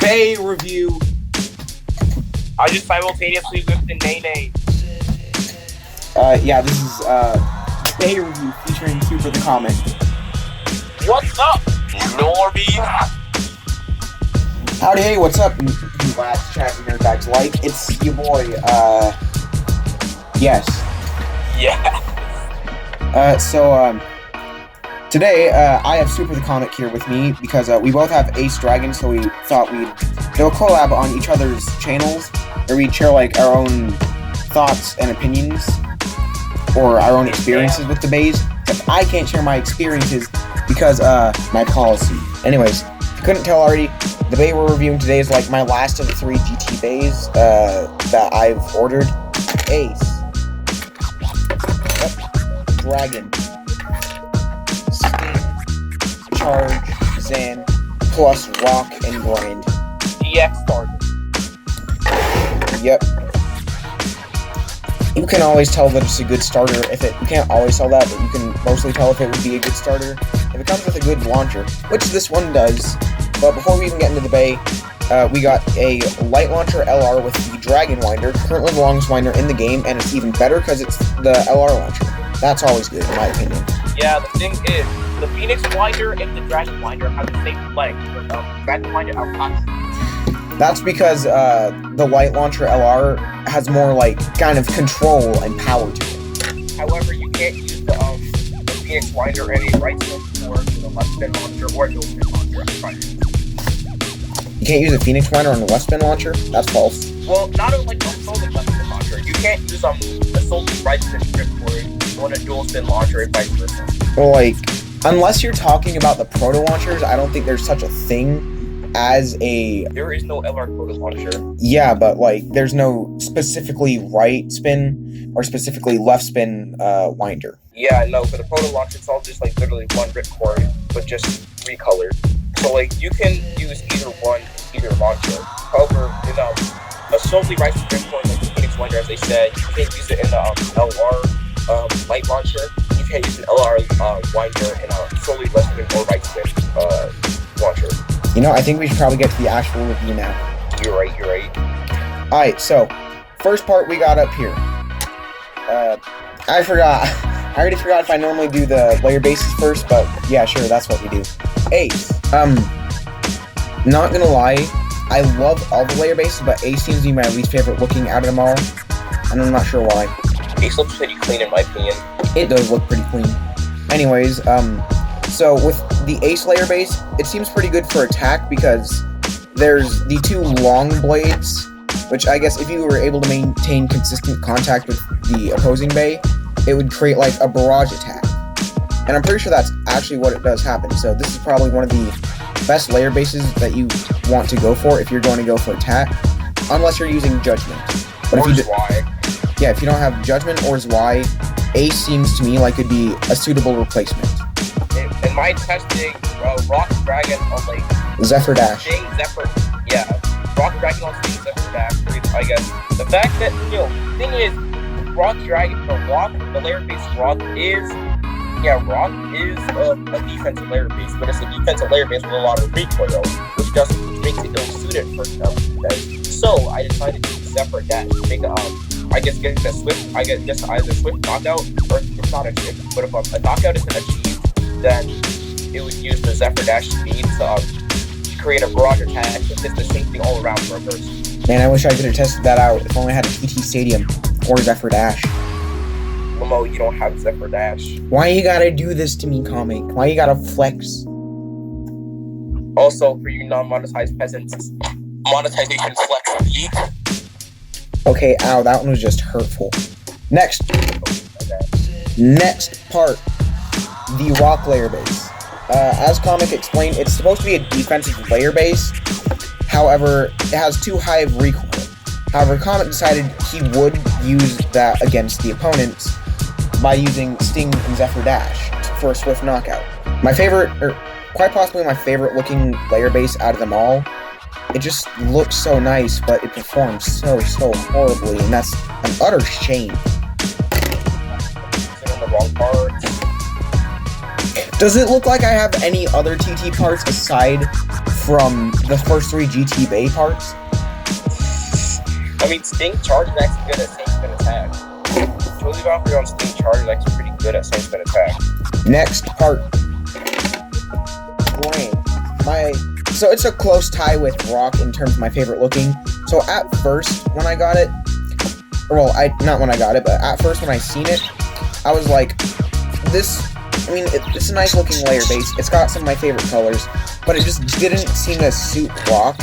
Bay review. I just simultaneously whipped the Nene. Yeah, this is Bay review featuring SupertheComic. What's up, Norby? Howdy, hey, what's up, you lads, chat, and nerdbags like? It's your boy, yes. Yeah. Today, I have SupertheComic here with me because we both have Ace Dragon, so we thought we'd do a collab on each other's channels, where we'd share, like, our own thoughts and opinions, or our own experiences with the bays. But I can't share my experiences because, my policy. Anyways, if you couldn't tell already, the bay we're reviewing today is, like, my last of the 3 GT bays, that I've ordered. Ace. Dragon. Charge, Zan, plus Rock and Grind. DX starter. Yep. You can always tell that it's a good starter you can't always tell that, but you can mostly tell if it would be a good starter if it comes with a good launcher, which this one does. But before we even get into the bay, we got a light launcher LR with the Dragon Winder, currently the longest winder in the game, and it's even better because it's the LR launcher. That's always good, in my opinion. Yeah, the thing is, the Phoenix Winder and the Dragon Winder have the same length, but the Dragon Winder outclass. That's because the light launcher LR has more, like, kind of control and power to it. However, you can't use the Phoenix Winder and a right spin for the left spin launcher or no spin launcher. You can't use a Phoenix Winder on the left spin launcher? That's false. Well, not only like a solely left spin launcher. You can't use a solely right spin grip for it on a dual spin launcher and vice versa. Well, like, unless you're talking about the proto launchers, I don't think there's such a thing as a... There is no LR proto launcher. Yeah, but, like, there's no specifically right spin or specifically left spin winder. Yeah, no, for the proto launcher, it's all just, like, literally one ripcord, but just recolored. So, like, you can use either launcher. However, in a solely right spin ripcord, like the Phoenix Winder, as they said, you can't use it in the LR light launcher. You can't use an LR winder in a solely left spin or right spin launcher. You know, I think we should probably get to the actual review now. You're right. Alright, so, first part we got up here. I forgot. I already forgot if I normally do the layer bases first, but yeah, sure, that's what we do. Ace. Not gonna lie, I love all the layer bases, but Ace seems to be my least favorite looking out of them all, and I'm not sure why. Ace looks pretty clean in my opinion. It does look pretty clean. Anyways, so with the Ace layer base, it seems pretty good for attack because there's the 2 long blades, which I guess if you were able to maintain consistent contact with the opposing bay, it would create like a barrage attack. And I'm pretty sure that's actually what it does happen. So this is probably one of the best layer bases that you want to go for if you're going to go for attack, unless you're using Judgment. But or Zwei. Yeah, if you don't have Judgment or Zwei, Ace seems to me like it'd be a suitable replacement. In my testing, Rock Dragon on like Zephyr Dash. Rock Dragon on Sting Zephyr Dash. I guess the fact that thing is, Rock Dragon, the layer base Rock is a defensive layer base, but it's a defensive layer base with a lot of recoil, which makes it ill-suited for defense. So I decided to use Zephyr Dash to make get a swift, either swift knockout, or it's not a swift, but if a knockout isn't achieved, then it would use the Zephyr Dash speed to create a barrage attack. It's the same thing all around for a burst. Man, I wish I could have tested that out if only I had a TT Stadium or Zephyr Dash. Well, no, you don't have Zephyr Dash. Why you gotta do this to me, comic? Why you gotta flex? Also, for you non-monetized peasants, monetization flex peak. Okay, ow, that one was just hurtful. Next part, the Rock layer base. As Comic explained, it's supposed to be a defensive layer base. However, it has too high of recoil. However, Comic decided he would use that against the opponents by using Sting and Zephyr Dash for a swift knockout. My favorite, or quite possibly my favorite looking layer base out of them all. It just looks so nice, but it performs so horribly, and that's an utter shame. Does it look like I have any other TT parts aside from the first 3 GT Bay parts? I mean, Sting Charge is actually good at same spin attack. Totally Valkyrie on Sting Charge is actually pretty good at same spin attack. Next part. Grand. So it's a close tie with Rock in terms of my favorite looking. So at first, when I got it, not when I got it, but at first when I seen it, I was like, it's a nice looking layer base. It's got some of my favorite colors, but it just didn't seem to suit Rock.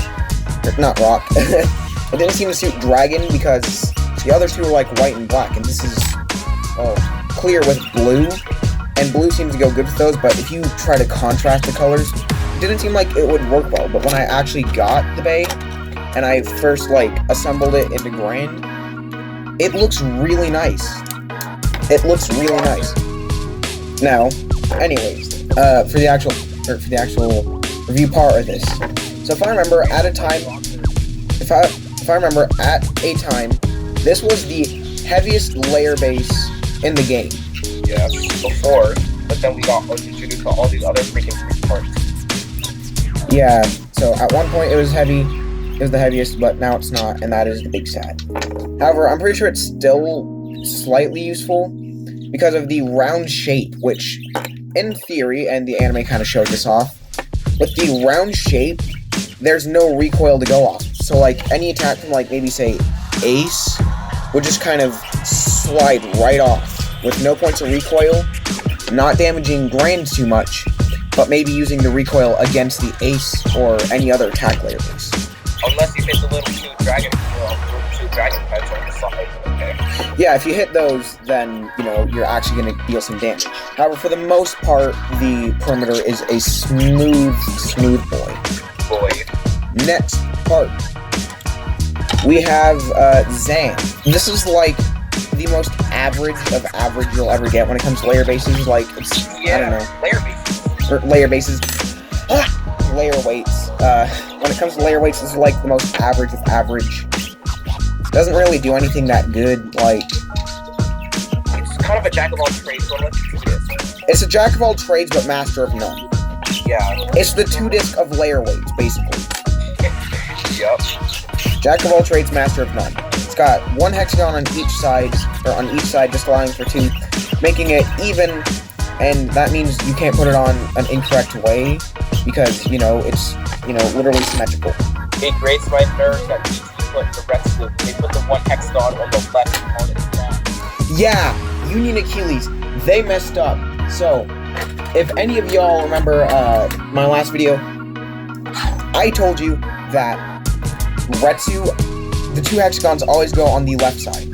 Not Rock. It didn't seem to suit Dragon because the other two are like white and black, and this is clear with blue, and blue seems to go good with those, but if you try to contrast the colors, it didn't seem like it would work well. But when I actually got the Bay, and I first assembled it into Grand, it looks really nice. It looks really nice. Now, anyways, for the actual review part of this. So if I remember at a time, this was the heaviest layer base in the game. Yeah, before, but then we got introduced to all these other freaking parts. Yeah, so at one point it was heavy, it was the heaviest, but now it's not, and that is the big sad. However, I'm pretty sure it's still slightly useful because of the round shape, which, in theory, and the anime kind of showed this off, with the round shape, there's no recoil to go off. So, any attack from, maybe, say, Ace, would just kind of slide right off, with no points of recoil, not damaging Grand too much, but maybe using the recoil against the Ace or any other attack layer base. Unless you hit the little two dragon heads on the side, okay? Yeah, if you hit those, then, you're actually going to deal some damage. However, for the most part, the perimeter is a smooth boy. Next part. We have, Zan. This is, the most average of average you'll ever get when it comes to layer bases. I don't know. Layer bases. Layer weights. When it comes to layer weights, this is the most average of average. Doesn't really do anything that good. It's kind of a jack of all trades, so let's do this. It's a jack of all trades, but master of none. Yeah. It's the 2-disc of layer weights, basically. Yep. Jack of all trades, master of none. It's got 1 hexagon on each side, just allowing for 2, making it even. And that means you can't put it on an incorrect way, because, it's, literally symmetrical. It grates my nerves that put the rest of they put the 1 hexagon on the left on its back. Yeah, Union Achilles, they messed up. So, if any of y'all remember my last video, I told you that Retsu, the 2 hexagons always go on the left side.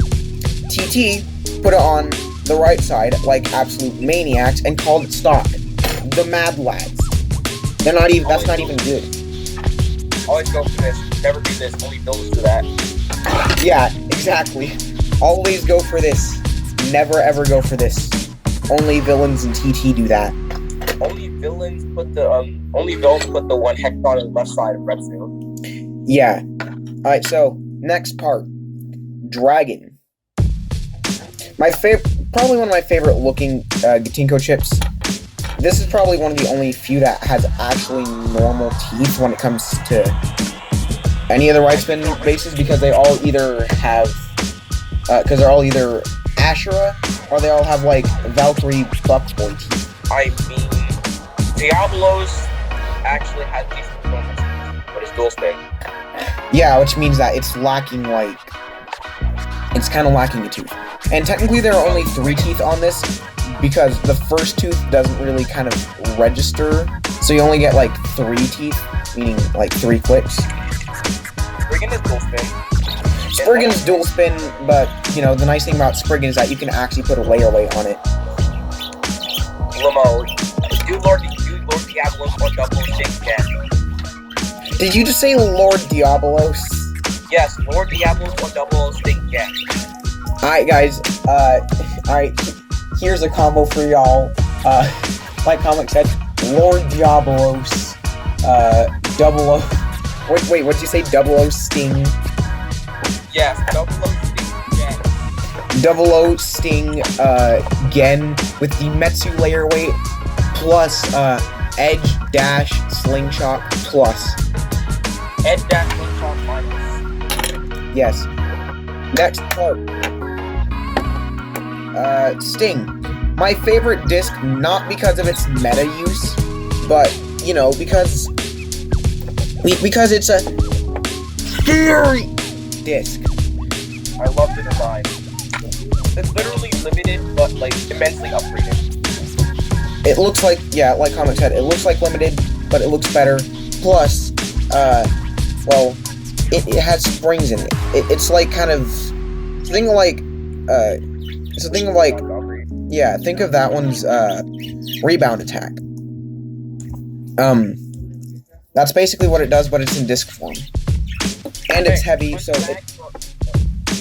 TT put it on the right side like absolute maniacs and called it stock. The Mad Lads. That's not even good. Always go for this. Never do this. Only villains do that. Yeah, exactly. Always go for this. Never ever go for this. Only villains and TT do that. Only villains put the 1 hexagon on the left side of Retsu. Yeah. Alright, so next part. Dragon. Probably one of my favorite looking Gatinko chips. This is probably one of the only few that has actually normal teeth when it comes to any of the right spin bases, because they all either have, they're all either Ashura, or they all have, Valkyrie Buckboy teeth. I mean, Diablos actually has these components, but it's dual spin. Yeah, which means that it's lacking, it's kind of lacking a tooth. And technically there are only 3 teeth on this, because the first tooth doesn't really kind of register, so you only get 3 teeth, meaning 3 clicks. Spriggan is dual spin. Spriggan's dual spin, but the nice thing about Spriggan is that you can actually put a layer weight on it. Limo, do Lord Diablos or double stick again. Did you just say Lord Diabolos? Yes, Lord Diablos or double stick again. Alright guys, alright, here's a combo for y'all. Like Comic said, Lord Diabolos, double O. Wait, what'd you say? Double O Sting? Yes, double O Sting Gen. Double O Sting, Gen, with the Metsu layer weight, plus edge dash slingshot plus. Edge dash slingshot minus. Yes. Next part. Sting. My favorite disc, not because of its meta use, but you know, because it's a scary disc. I love the design. It's literally limited, but like immensely upgraded. It looks like, yeah, like Comic said, it looks like limited, but it looks better. Plus, well, it has springs in it. It's like kind of thing like, it's a thing like, yeah, think of that one's rebound attack. That's basically what it does, but it's in disc form. And it's heavy, so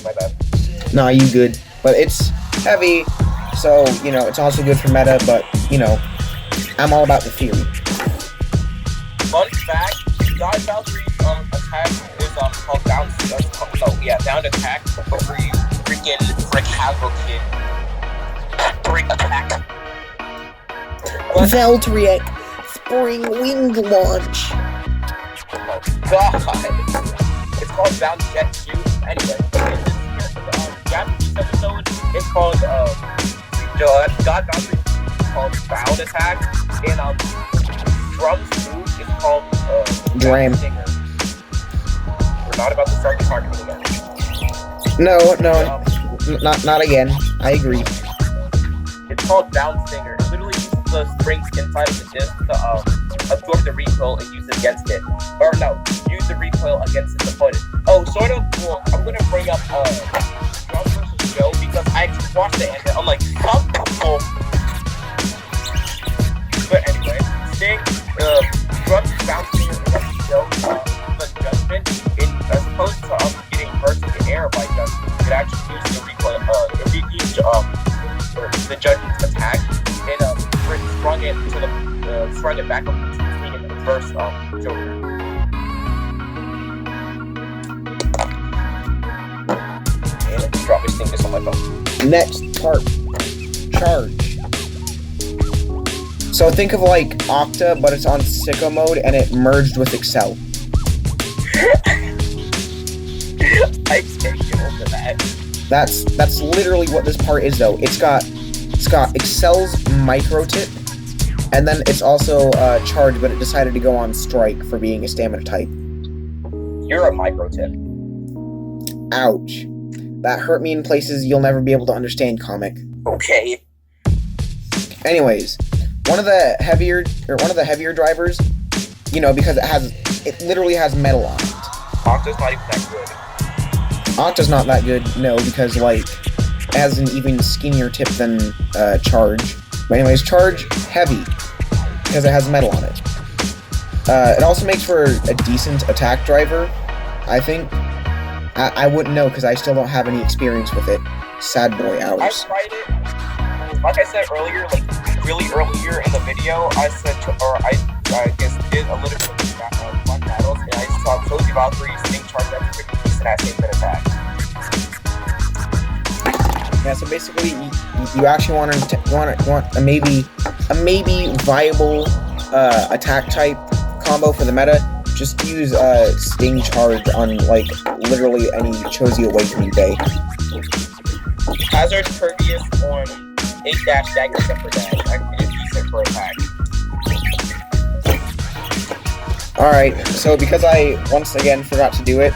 My bad. nah, you good. But it's heavy, so, you know, it's also good for meta, but, you know, I'm all about the theory. Fun fact, God Valkyrie's attack is called down attack before you freaking frick Hasbro Kid. Brick attack. Valkyrie Spring Wing Launch. Oh god. It's called Bound Jet 2. Anyway, in this Japanese episode, it's called God Valkyrie is called Bound Attack, and Drum's move is called Dram. Stinger. We're not about to start talking again. No, not again. I agree. It's called Bound Stinger. It literally uses the springs inside of the disc to absorb the recoil and use it against it. Or no, use the recoil against its opponent. Oh, sort of. Well, I'm gonna bring up Drum vs. Joe because I actually watched it and I'm like, how cool. But anyway, Sting, Drum's Bound Stinger versus Joe, the judgment, as opposed to getting burst in the air by judgment, it actually used the recoil, the judgment's attack, and sprung it back up to Sting in the first Joker. And I just dropped my Sting disc on my phone. Next part. Charge. So think of like Octa, but it's on Sicko mode and it merged with Excel. I can't get over that. That's literally what this part is though. It's got Excel's micro tip, and then it's also charged, but it decided to go on strike for being a stamina type. You're a micro tip. Ouch. That hurt me in places you'll never be able to understand, Comic. Okay. Anyways, one of the heavier drivers, you know, because it literally has metal on it. Octa's not even that good. Octa's not that good, no, because like it has an even skinnier tip than Charge. But anyways, Charge heavy because it has metal on it. It also makes for a decent attack driver, I think. I wouldn't know because I still don't have any experience with it. Sad boy I hours. tried it. Like I said earlier, like really earlier in the video, I said, I guess did a little bit of fun battles, and I saw Toji Valkyrie Sting Charge that's pretty decent at same attack. Yeah, so basically, you actually want a maybe viable attack type combo for the meta. Just use Sting Charge on like literally any Chozi Awakening day. Hazard Pervious on 8-dash dagger except for dash. Actually, it's decent for attack. Alright, so because I once again forgot to do it,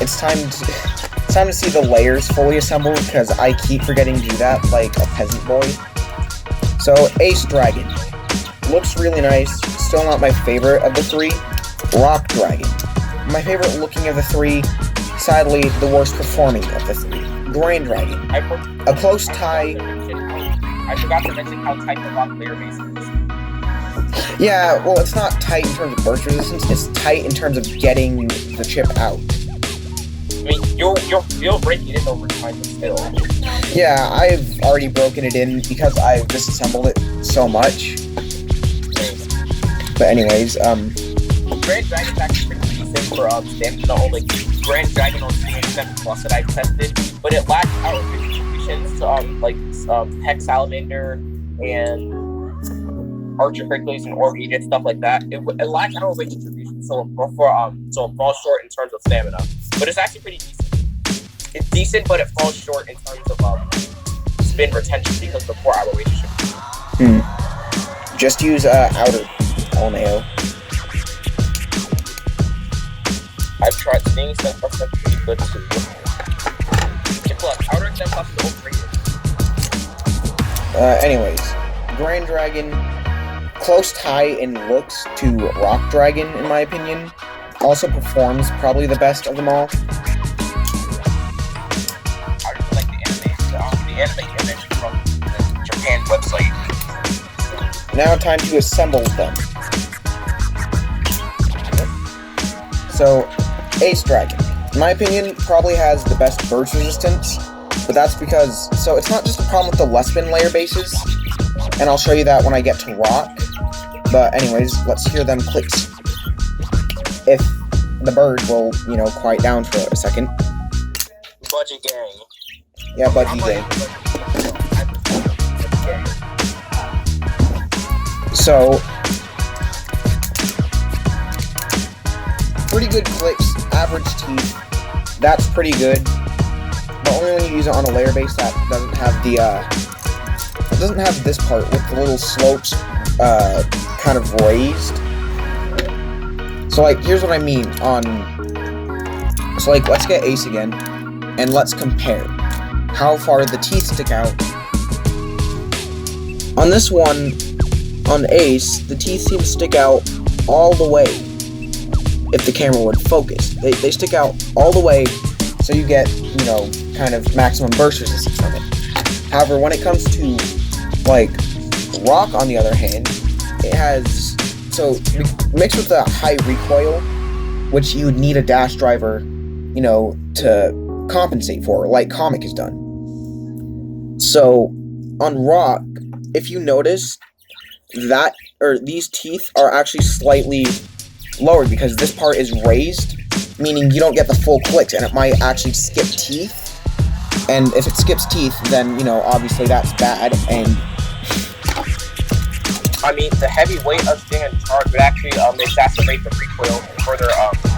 it's time to see the layers fully assembled because I keep forgetting to do that like a peasant boy. So Ace Dragon. Looks really nice, still not my favorite of the three. Rock Dragon. My favorite looking of the three, sadly the worst performing of the three. Grand Dragon. A close tie. I forgot to mention how tight the rock layer base is. Yeah, well it's not tight in terms of burst resistance, it's tight in terms of getting the chip out. I mean, you'll break it in over time, but still. Yeah, I've already broken it in because I've disassembled it so much. But anyways, Grand Dragon's actually pretty decent for stamina only. Grand Dragon on CX7 Plus that I've tested, but it lacks power distributions like Hex Salamander and Archer Hercules and Orb Egypt, stuff like that. It lacks outright distribution, so it falls short in terms of stamina. But it's actually pretty decent. It's decent, but it falls short in terms of spin retention because of the poor outer weight distribution. Just use outer LMAO. I've tried seeing stuff that's pretty good too. Plus, outer extend plus is overrated. Anyways, Grand Dragon, close tie in looks to Rock Dragon, in my opinion. Also performs probably the best of them all. I just like the anime image from the Japan website. Now time to assemble them. So, Ace Dragon, in my opinion, probably has the best burst resistance, but that's because, so it's not just a problem with the less spin layer bases, and I'll show you that when I get to Rock, but anyways, let's hear them clicks. If the bird will, quiet down for a second. Budget gang. Yeah, Budgie Gang. So, pretty good clicks, average teeth, that's pretty good, but only when you use it on a layer base that doesn't have the, it doesn't have this part with the little slopes, kind of raised. So, like, here's what I mean so, like, let's get Ace again, and let's compare how far the teeth stick out. On this one, on Ace, the teeth seem to stick out all the way. If the camera would focus, they stick out all the way, so you get, kind of maximum burst resistance from it. However, when it comes to, like, Rock, on the other hand, it has, so, mixed with the high recoil, which you would need a dash driver, to compensate for, like Comic has done. So, on Rock, if you notice, these teeth are actually slightly lowered because this part is raised, meaning you don't get the full clicks, and it might actually skip teeth. And if it skips teeth, then obviously that's bad. And I mean, the heavy weight of staying in charge would actually exacerbate the recoil and further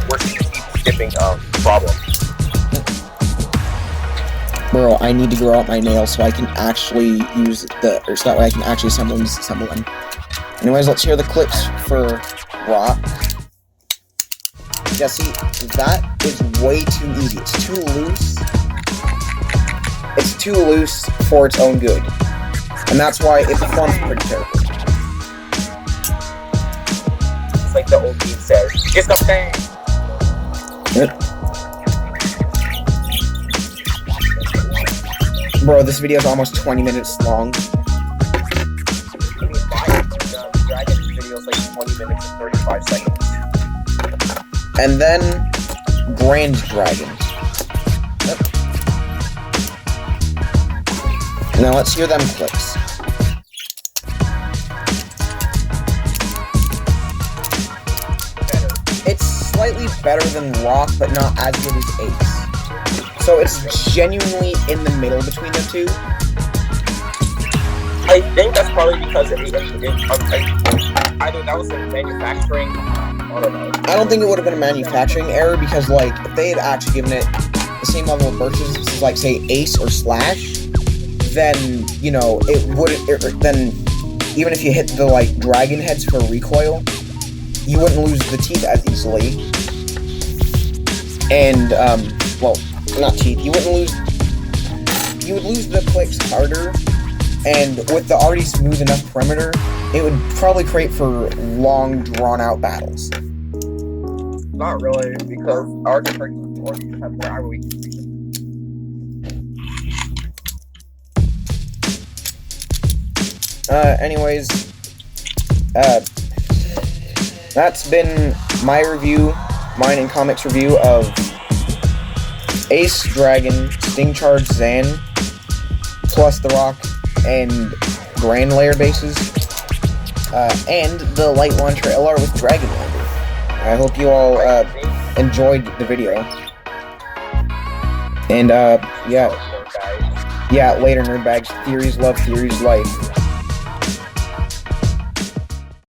worsen the teeth skipping problem. Bro, I need to grow out my nails so I can actually so that way I can actually assemble them. Anyways, let's hear the clips for Rock. Yeah, see, that is way too easy. It's too loose. It's too loose for its own good. And that's why it performs pretty terribly. It's like the old beat says, it's the thing! Bro, this video is almost 20 minutes long. The Dragon video is like 20 minutes and 35 seconds. And then, Grand Dragon. Now let's hear them clicks. It's slightly better than Rock, but not as good as Ace. So it's genuinely in the middle between the two. I think that's probably because either that was a manufacturing, I don't know. I don't think it would have been a manufacturing error, because, like, if they had actually given it the same level of burst resistance as, like, say, Ace or Slash, then, it wouldn't, then, even if you hit the, like, dragon heads for recoil, you wouldn't lose the teeth as easily. And, well, not teeth, you would lose the clicks harder, and with the already smooth enough perimeter, it would probably create for long, drawn-out battles. Not really, because our different organs have more arrow distribution. Anyways, that's been my review, mine and Comic's review of Ace Dragon, Sting Charge Zan, plus the Rock and Grand Layer bases, and the Light Launcher LR with Dragon Lander. I hope you all enjoyed the video. And yeah, later, nerdbags. Theories love, theories life.